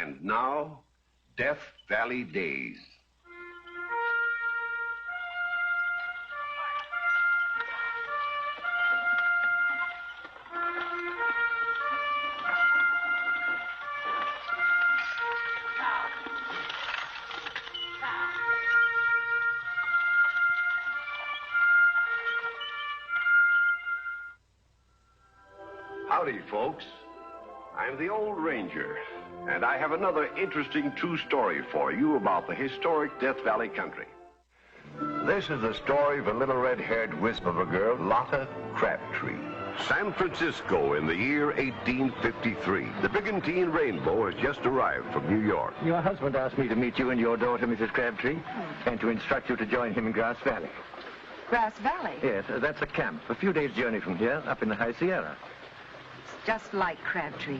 And now, Death Valley Days. Howdy, folks. I'm the old ranger, and I have another interesting true story for you about the historic Death Valley country. This is the story of a little red-haired wisp of a girl, Lotta Crabtree. San Francisco in the year 1853. The brigantine Rainbow has just arrived from New York. Your husband asked me to meet you and your daughter, Mrs. Crabtree, and to instruct you to join him in Grass Valley. Grass Valley? Yes, that's a camp, a few days' journey from here, up in the High Sierra. Just like Crabtree.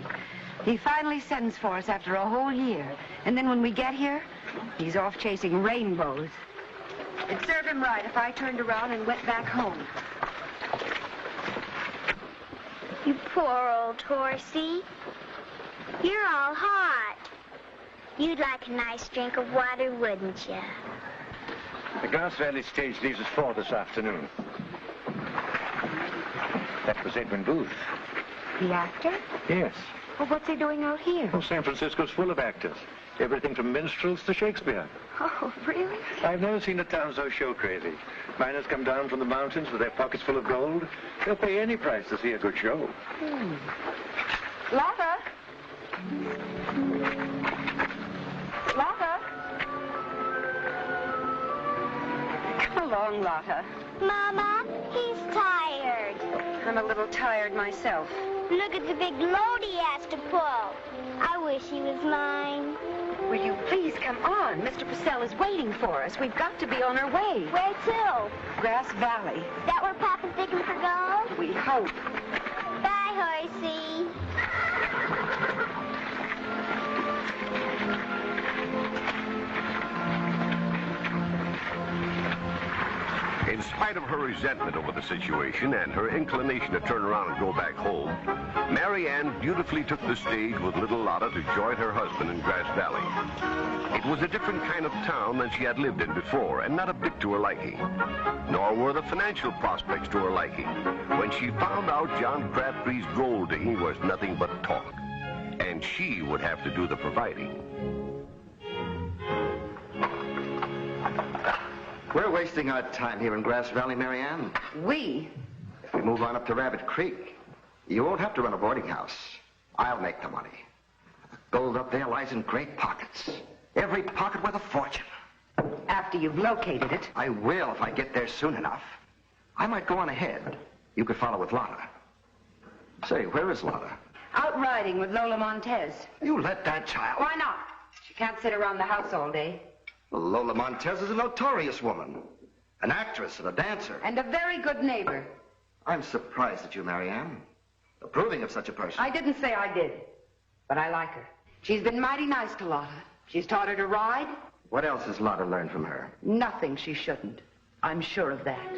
He finally sends for us after a whole year. And then when we get here, he's off chasing rainbows. It'd serve him right if I turned around and went back home. You poor old horsey. You're all hot. You'd like a nice drink of water, wouldn't you? The Grass Valley stage leaves at 4 this afternoon. That was Edwin Booth. The actor? Yes. Well, what's he doing out here? Well, San Francisco's full of actors. Everything from minstrels to Shakespeare. Oh, really? I've never seen a town so show crazy. Miners come down from the mountains with their pockets full of gold. They'll pay any price to see a good show. Lotta? Lotta? Come along, Lotta. Mama, he's tired. I'm a little tired myself. Look at the big load he has to pull. I wish he was mine. Will you please come on? Mr. Purcell is waiting for us. We've got to be on our way. Where to? Grass Valley. That where Papa's digging for gold? We hope. Bye, horsey. In spite of her resentment over the situation and her inclination to turn around and go back home, Mary Ann beautifully took the stage with little Lotta to join her husband in Grass Valley. It was a different kind of town than she had lived in before, and not a bit to her liking. Nor were the financial prospects to her liking. When she found out John Crabtree's gold digging was nothing but talk, and she would have to do the providing. We're wasting our time here in Grass Valley, Mary Ann. We? If we move on up to Rabbit Creek, you won't have to run a boarding house. I'll make the money. The gold up there lies in great pockets. Every pocket worth a fortune. After you've located it. I will if I get there soon enough. I might go on ahead. You could follow with Lotta. Say, where is Lotta? Out riding with Lola Montez. You let that child... Why not? She can't sit around the house all day. Well, Lola Montez is a notorious woman. An actress and a dancer. And a very good neighbor. I'm surprised at you, Mary Ann. Approving of such a person. I didn't say I did. But I like her. She's been mighty nice to Lotta. She's taught her to ride. What else has Lotta learned from her? Nothing she shouldn't. I'm sure of that.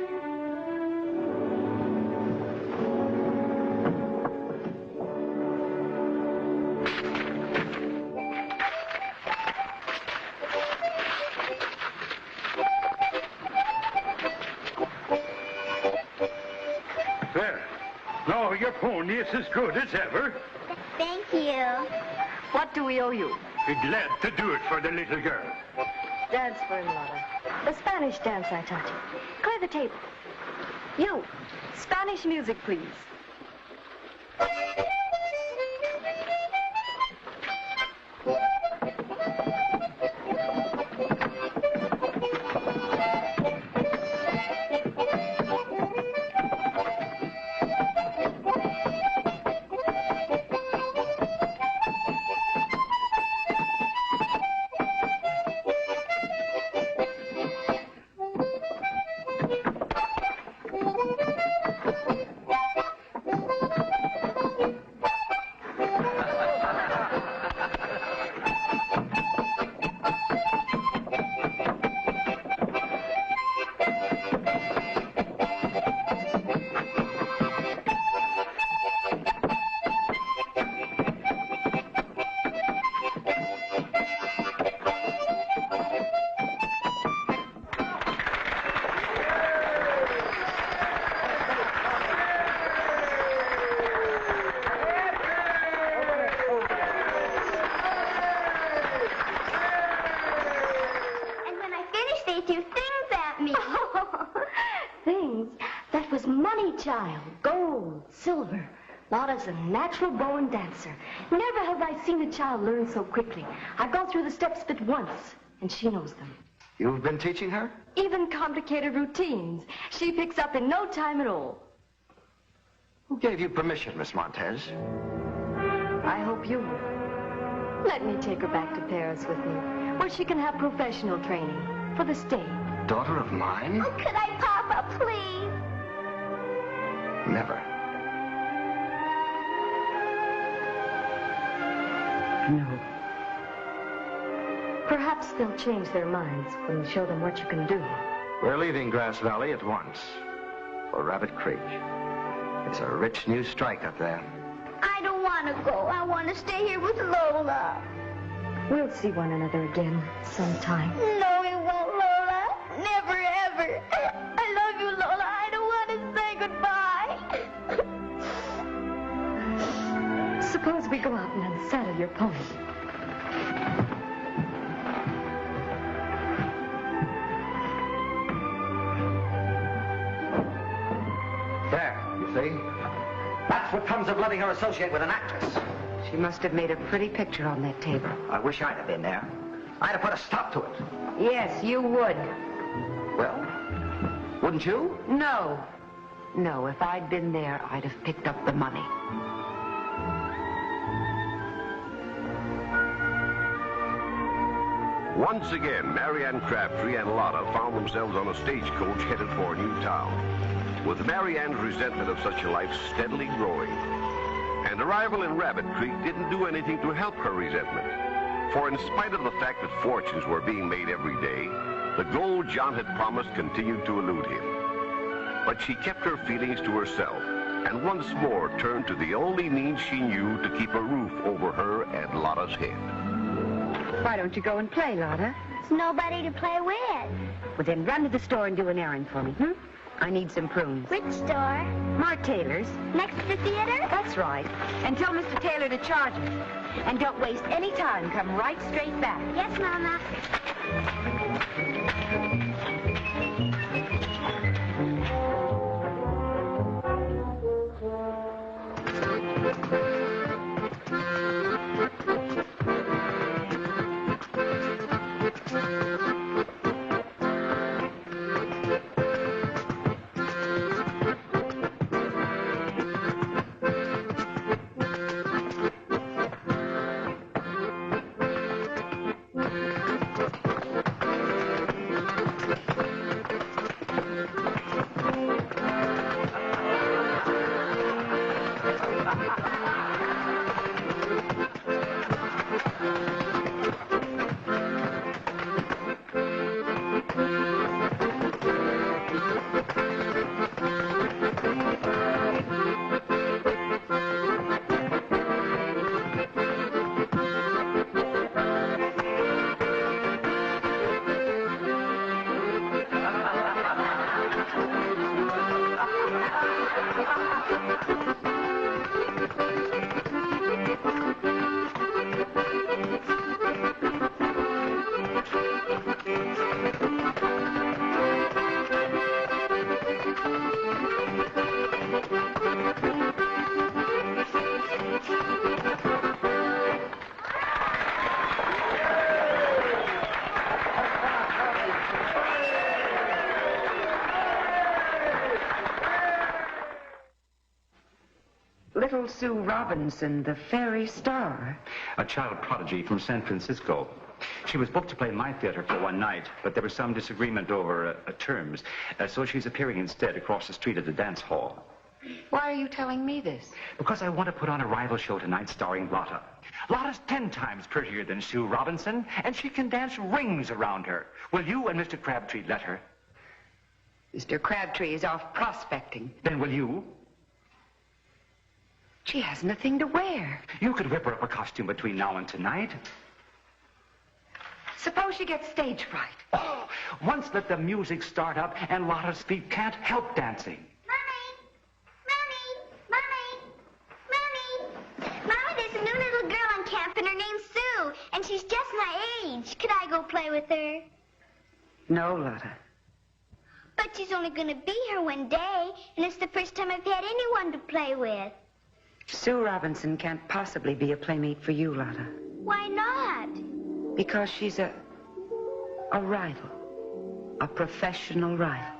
Your pony is as good as ever. Thank you. What do we owe you? Be glad to do it for the little girl. Dance for him, Lotta. The Spanish dance I taught you. Clear the table. You, Spanish music, please. child. Gold, silver. Lotta's a natural born dancer. Never have I seen a child learn so quickly. I've gone through the steps but once, and she knows them. You've been teaching her? Even complicated routines. She picks up in no time at all. Who gave you permission, Miss Montez? I hope you will. Let me take her back to Paris with me, where she can have professional training for the stage. Daughter of mine? Oh, could I, Papa, please? Never. No. Perhaps they'll change their minds when you show them what you can do. We're leaving Grass Valley at once for Rabbit Creek. It's a rich new strike up there. I don't want to go. I want to stay here with Lola. We'll see one another again sometime. No, we won't, Lola. Never, ever. I love you, Lola. I don't want to say goodbye. Suppose we go out and unsaddle your pony. There, you see? That's what comes of letting her associate with an actress. She must have made a pretty picture on that table. I wish I'd have been there. I'd have put a stop to it. Yes, you would. Well, wouldn't you? No. No, if I'd been there, I'd have picked up the money. Once again, Marianne Crabtree and Lotta found themselves on a stagecoach headed for a new town, with Marianne's resentment of such a life steadily growing. And arrival in Rabbit Creek didn't do anything to help her resentment. For in spite of the fact that fortunes were being made every day, the gold John had promised continued to elude him. But she kept her feelings to herself, and once more turned to the only means she knew to keep a roof over her and Lotta's head. Why don't you go and play, Lotta? There's nobody to play with. Well, then run to the store and do an errand for me, I need some prunes. Which store? Mark Taylor's. Next to the theater? That's right. And tell Mr. Taylor to charge us. And don't waste any time. Come right straight back. Yes, Mama. Little Sue Robinson, the fairy star. A child prodigy from San Francisco. She was booked to play my theater for one night, but there was some disagreement over terms, so she's appearing instead across the street at the dance hall. Why are you telling me this? Because I want to put on a rival show tonight starring Lotta. Lotta's 10 times prettier than Sue Robinson, and she can dance rings around her. Will you and Mr. Crabtree let her? Mr. Crabtree is off prospecting. Then will you? She has nothing to wear. You could whip her up a costume between now and tonight. Suppose she gets stage fright. Oh, once let the music start up and Lotta's feet can't help dancing. Mommy, there's a new little girl on camp and her name's Sue, and she's just my age. Could I go play with her? No, Lotta. But she's only going to be here one day, and it's the first time I've had anyone to play with. Sue Robinson can't possibly be a playmate for you, Lotta. Why not? Because she's a rival. A professional rival.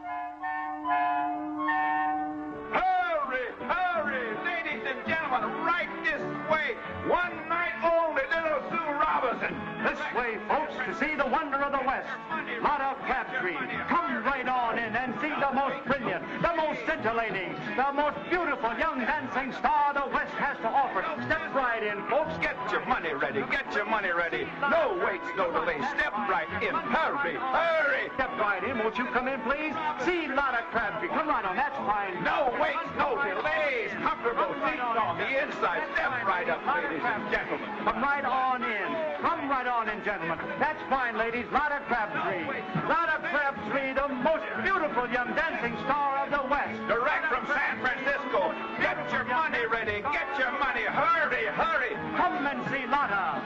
Hurry, ladies and gentlemen, right this way. One night only, little Sue Robinson. This way, folks, to see the wonder of the West. Lotta Crabtree. Come right on in and see the most brilliant, the most scintillating, the most beautiful young dancing star the West has to offer. Step right in, folks. Get your money ready. Get your money ready. No waits, no delay. Step right in. Hurry. Step right in. Won't you come in, please? See Lotta Crabtree. Come right on. That's fine. No waits, no delays. Comfortable seats on the inside. Step right up, ladies and gentlemen. Come right on in. Come right on in, gentlemen. That's fine, ladies. Lotta Crabtree. Lotta Crabtree, the most beautiful young dancing star of the West. Direct from San Francisco. Get your money ready. Get your money. Hurry. Come and see Lotta.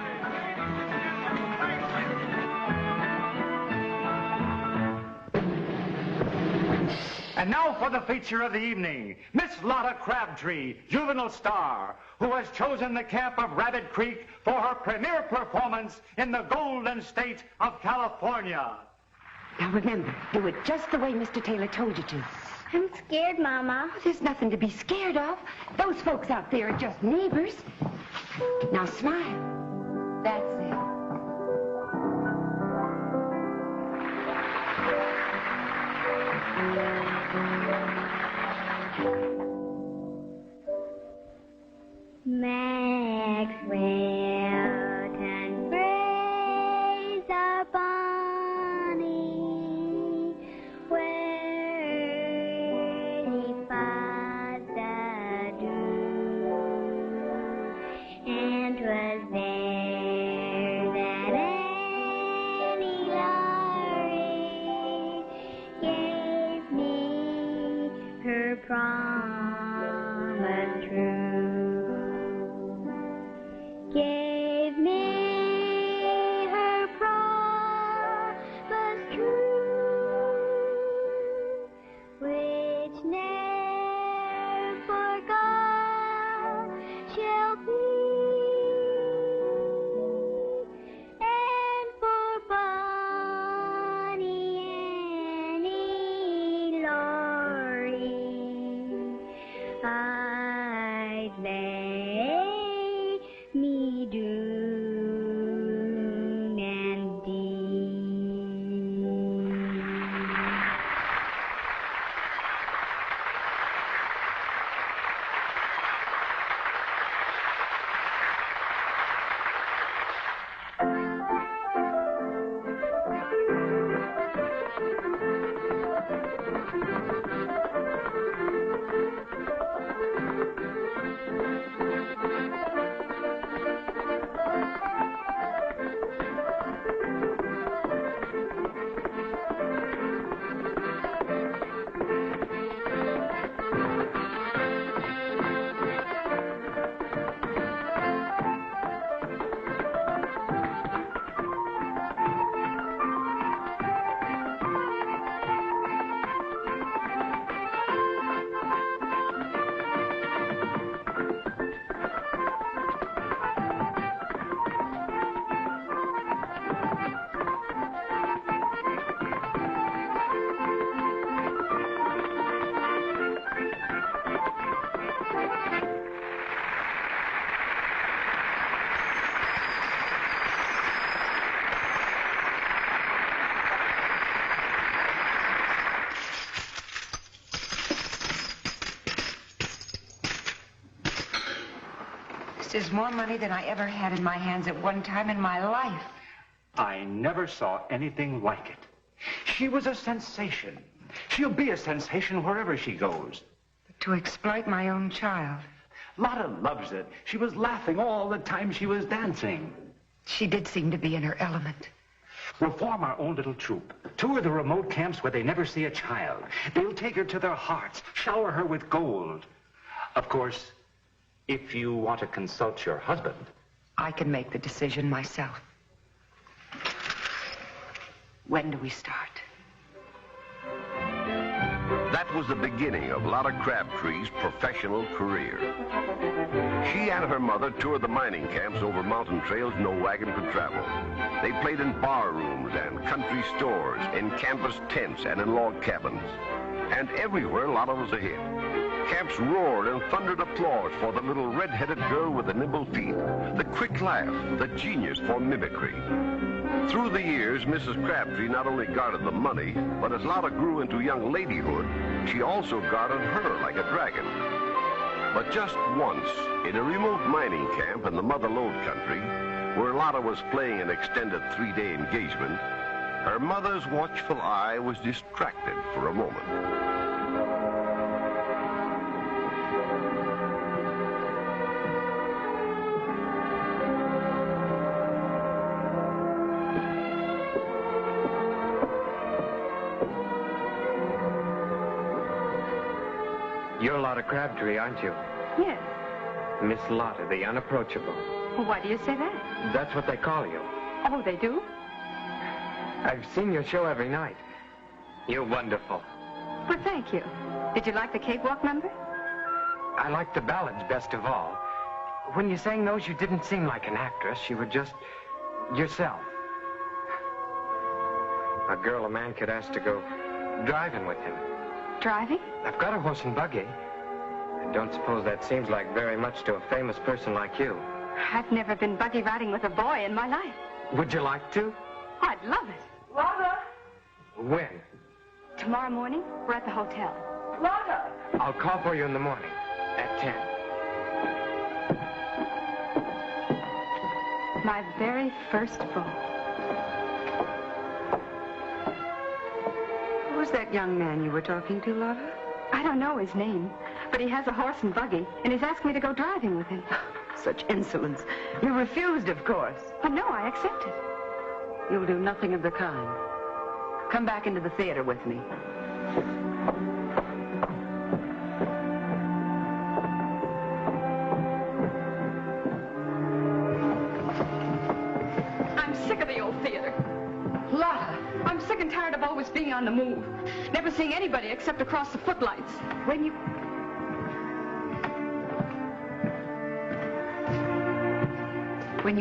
And now for the feature of the evening, Miss Lotta Crabtree, juvenile star, who has chosen the camp of Rabbit Creek for her premiere performance in the Golden State of California. Now remember, do it just the way Mr. Taylor told you to. I'm scared, Mama. Oh, there's nothing to be scared of. Those folks out there are just neighbors. Now smile. That's it. Maxwell can praise our Bonnie where he fought the dew, and 'twas there that Annie Laurie gave me her promise true. Gave me her promise true, which ne'er forgot shall be, and for Bonnie Annie Laurie I'd lay me doon and deep. This is more money than I ever had in my hands at one time in my life. I never saw anything like it. She was a sensation. She'll be a sensation wherever she goes. But to exploit my own child. Lotta loves it. She was laughing all the time she was dancing. She did seem to be in her element. We'll form our own little troupe. Tour the remote camps where they never see a child. They'll take her to their hearts, shower her with gold. Of course, if you want to consult your husband. I can make the decision myself. When do we start? That was the beginning of Lotta Crabtree's professional career. She and her mother toured the mining camps over mountain trails no wagon could travel. They played in bar rooms and country stores, in canvas tents and in log cabins. And everywhere Lotta was a hit. Camps roared and thundered applause for the little red-headed girl with the nimble feet, the quick laugh, the genius for mimicry. Through the years, Mrs. Crabtree not only guarded the money, but as Lotta grew into young ladyhood, she also guarded her like a dragon. But just once, in a remote mining camp in the Mother Lode country, where Lotta was playing an extended 3-day engagement, her mother's watchful eye was distracted for a moment. You're Lotta Crabtree, aren't you? Yes. Miss Lotta, the unapproachable. Well, why do you say that? That's what they call you. Oh, they do? I've seen your show every night. You're wonderful. Well, thank you. Did you like the cakewalk number? I like the ballads best of all. When you sang those, you didn't seem like an actress. You were just yourself. A girl a man could ask to go driving with him. Driving? I've got a horse and buggy. I don't suppose that seems like very much to a famous person like you. I've never been buggy riding with a boy in my life. Would you like to? I'd love it. Lotta! When? Tomorrow morning, we're at the hotel. Lotta! I'll call for you in the morning at 10. My very first beau. Who's that young man you were talking to, Lotta? I don't know his name, but he has a horse and buggy, and he's asked me to go driving with him. Such insolence. You refused, of course. But no, I accepted. You'll do nothing of the kind. Come back into the theater with me. I'm sick of the old theater. Lotta, I'm sick and tired of always being on the move. Never seeing anybody except across the footlights. When you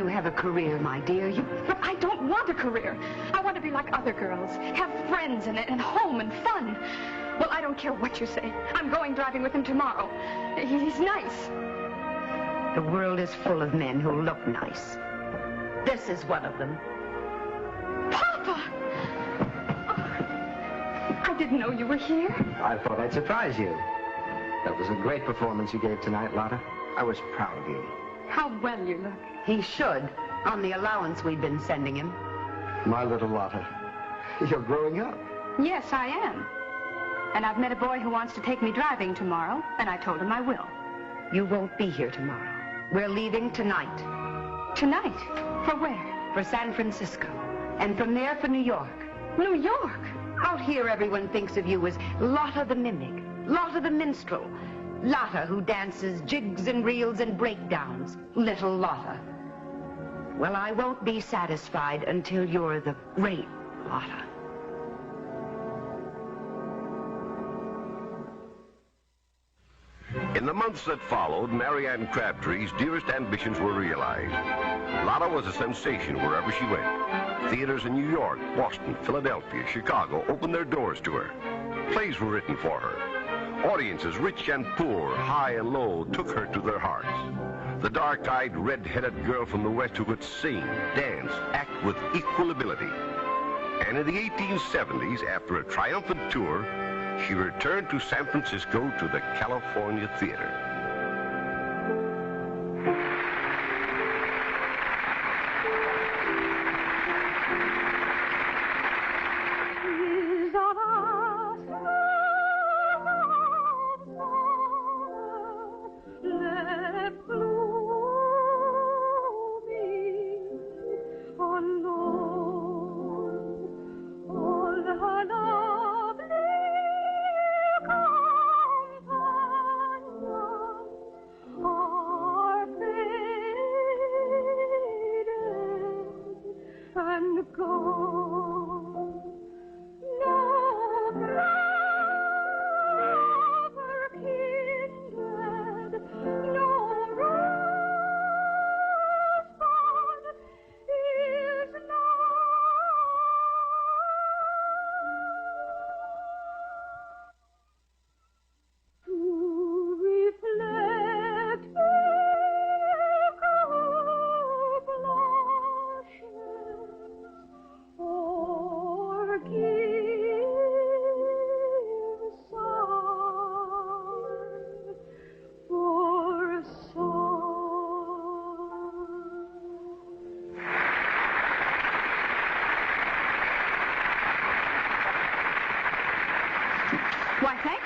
have a career, my dear, But I don't want a career. I want to be like other girls. Have friends and home and fun. Well, I don't care what you say. I'm going driving with him tomorrow. He's nice. The world is full of men who look nice. This is one of them. Papa! Oh, I didn't know you were here. I thought I'd surprise you. That was a great performance you gave tonight, Lotta. I was proud of you. How well you look. He should, on the allowance we've been sending him. My little Lotta, you're growing up. Yes, I am. And I've met a boy who wants to take me driving tomorrow, and I told him I will. You won't be here tomorrow. We're leaving tonight. Tonight? For where? For San Francisco. And from there for New York. New York? Out here, everyone thinks of you as Lotta the Mimic, Lotta the Minstrel, Lotta who dances jigs and reels and breakdowns, little Lotta. Well, I won't be satisfied until you're the great Lotta. In the months that followed, Marianne Crabtree's dearest ambitions were realized. Lotta was a sensation wherever she went. Theaters in New York, Boston, Philadelphia, Chicago opened their doors to her. Plays were written for her. Audiences, rich and poor, high and low, took her to their hearts. The dark-eyed, red-headed girl from the West who could sing, dance, act with equal ability. And in the 1870s, after a triumphant tour, she returned to San Francisco to the California Theater.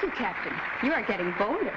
you, Captain. You are getting bolder.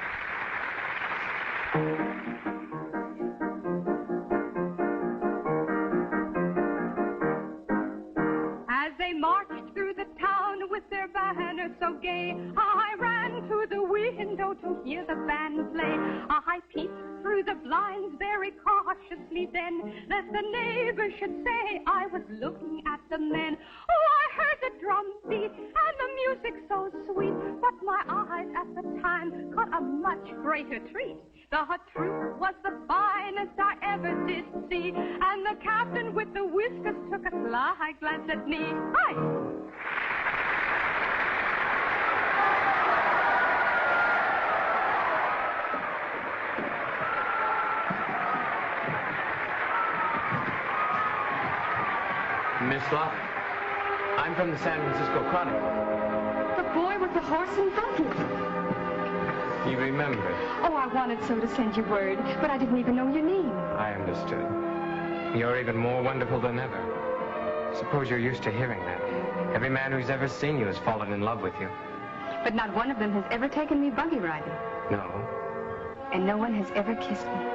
As they marched through the town with their banners so gay, I ran to the window to hear the band play. I peeped through the blinds very cautiously then, lest the neighbors should say I was looking at the men. Oh, I heard the drum beat and the music so sweet, but my eyes at the time caught a much greater treat. The troop was the finest I ever did see, and the captain with the whiskers took a sly glance at me. Hi! Miss Lotta, I'm from the San Francisco Chronicle. The boy with the horse and buggy. You remember? Oh, I wanted so to send you word, but I didn't even know your name. I understood. You're even more wonderful than ever. Suppose you're used to hearing that. Every man who's ever seen you has fallen in love with you. But not one of them has ever taken me buggy riding. No. And no one has ever kissed me.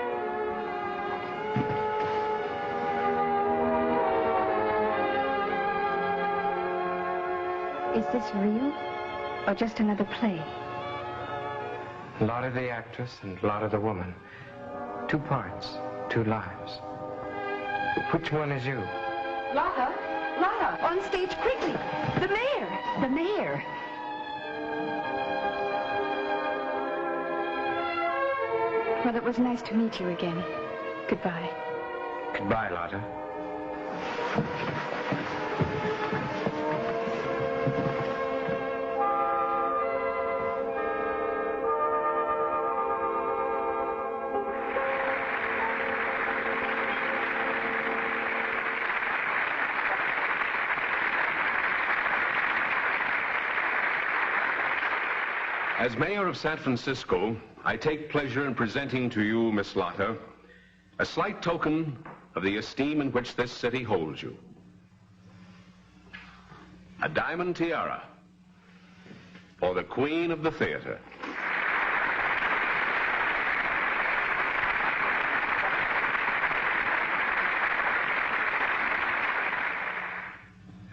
Is this real, or just another play? Lotta the actress and Lotta the woman. 2 parts, 2 lives. Which one is you? Lotta! Lotta! On stage quickly! The mayor! The mayor! Well, it was nice to meet you again. Goodbye. Goodbye, Lotta. As mayor of San Francisco, I take pleasure in presenting to you, Miss Lotta, a slight token of the esteem in which this city holds you. A diamond tiara for the Queen of the Theater.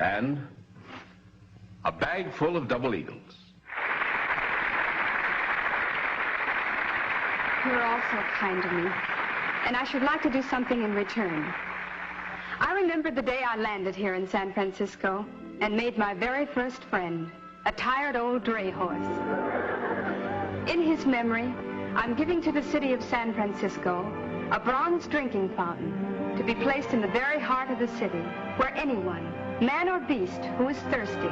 And a bag full of double eagles. You're all so kind to me, and I should like to do something in return. I remember the day I landed here in San Francisco and made my very first friend, a tired old dray horse. In his memory, I'm giving to the city of San Francisco a bronze drinking fountain to be placed in the very heart of the city, where anyone, man or beast, who is thirsty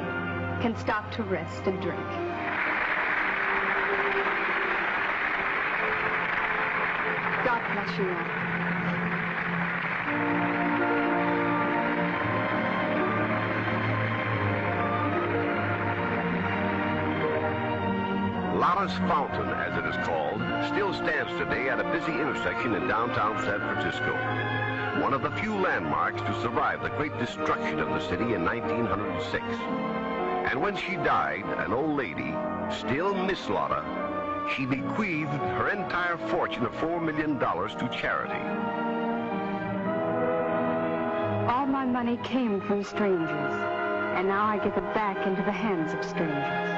can stop to rest and drink. God bless you all. Lotta's Fountain, as it is called, still stands today at a busy intersection in downtown San Francisco. One of the few landmarks to survive the great destruction of the city in 1906. And when she died, an old lady, still Miss Lotta, she bequeathed her entire fortune of $4 million to charity. All my money came from strangers, and now I give it back into the hands of strangers.